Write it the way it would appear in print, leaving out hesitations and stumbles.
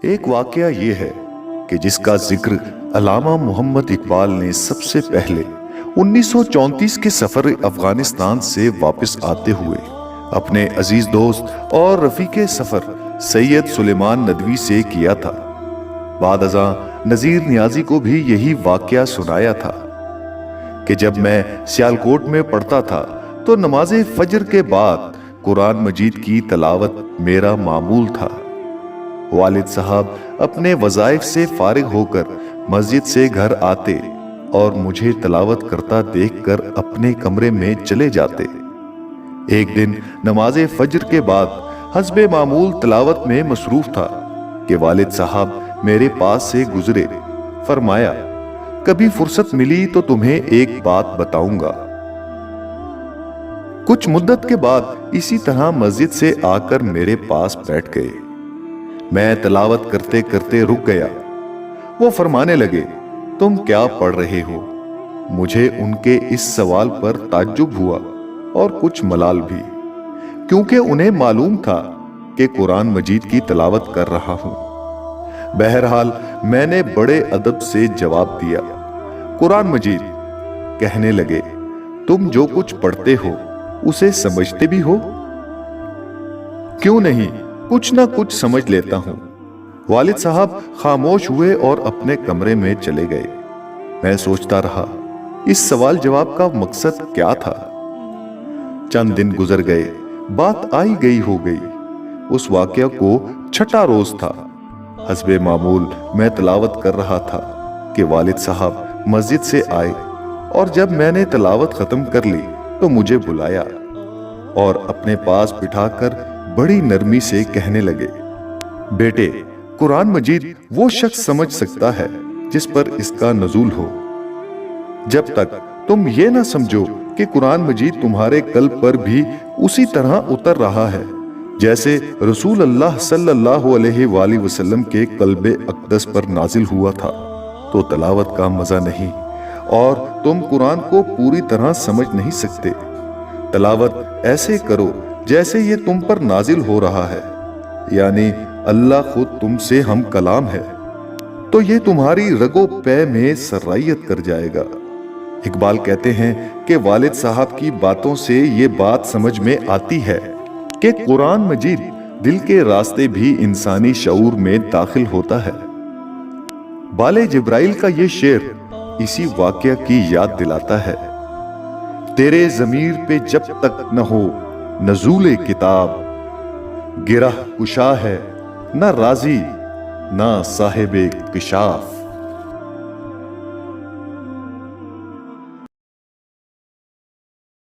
ایک واقعہ یہ ہے کہ جس کا ذکر علامہ محمد اقبال نے سب سے پہلے 1934 کے سفر افغانستان سے واپس آتے ہوئے اپنے عزیز دوست اور رفیق سفر سید سلیمان ندوی سے کیا تھا۔ بعد ازاں نذیر نیازی کو بھی یہی واقعہ سنایا تھا کہ جب میں سیالکوٹ میں پڑھتا تھا تو نماز فجر کے بعد قرآن مجید کی تلاوت میرا معمول تھا۔ والد صاحب اپنے وظائف سے فارغ ہو کر مسجد سے گھر آتے اور مجھے تلاوت کرتا دیکھ کر اپنے کمرے میں چلے جاتے۔ ایک دن نماز فجر کے بعد حسب معمول تلاوت میں مصروف تھا کہ والد صاحب میرے پاس سے گزرے۔ فرمایا، کبھی فرصت ملی تو تمہیں ایک بات بتاؤں گا۔ کچھ مدت کے بعد اسی طرح مسجد سے آ کر میرے پاس بیٹھ گئے۔ میں تلاوت کرتے کرتے رک گیا۔ وہ فرمانے لگے، تم کیا پڑھ رہے ہو؟ مجھے ان کے اس سوال پر تعجب ہوا اور کچھ ملال بھی، کیونکہ انہیں معلوم تھا کہ قرآن مجید کی تلاوت کر رہا ہوں۔ بہرحال میں نے بڑے ادب سے جواب دیا، قرآن مجید۔ کہنے لگے، تم جو کچھ پڑھتے ہو اسے سمجھتے بھی ہو؟ کیوں نہیں، کچھ نہ کچھ سمجھ لیتا ہوں۔ والد صاحب خاموش ہوئے اور اپنے کمرے میں چلے گئے۔ میں سوچتا رہا اس سوال جواب کا مقصد کیا تھا۔ چند دن گزر گئے، بات آئی گئی ہو گئی۔ اس واقعہ کو چھٹا روز تھا۔ حسب معمول میں تلاوت کر رہا تھا کہ والد صاحب مسجد سے آئے، اور جب میں نے تلاوت ختم کر لی تو مجھے بلایا اور اپنے پاس بٹھا کر بڑی نرمی سے کہنے لگے، بیٹے، قرآن مجید وہ شخص سمجھ سکتا ہے جس پر اس کا نزول ہو۔ جب تک تم یہ نہ سمجھو کہ قرآن مجید تمہارے قلب پر بھی اسی طرح اتر رہا ہے جیسے رسول اللہ صلی اللہ علیہ وآلہ وسلم کے قلب اقدس پر نازل ہوا تھا، تو تلاوت کا مزہ نہیں اور تم قرآن کو پوری طرح سمجھ نہیں سکتے۔ تلاوت ایسے کرو جیسے یہ تم پر نازل ہو رہا ہے، یعنی اللہ خود تم سے ہم کلام ہے، تو یہ تمہاری رگو پے میں سرائیت کر جائے گا۔ اقبال کہتے ہیں کہ والد صاحب کی باتوں سے یہ بات سمجھ میں آتی ہے کہ قرآن مجید دل کے راستے بھی انسانی شعور میں داخل ہوتا ہے۔ بال جبرائیل کا یہ شعر اسی واقعہ کی یاد دلاتا ہے، تیرے ضمیر پہ جب تک نہ ہو نزول کتاب، گرہ کشا ہے نہ راضی نہ صاحب کشاف۔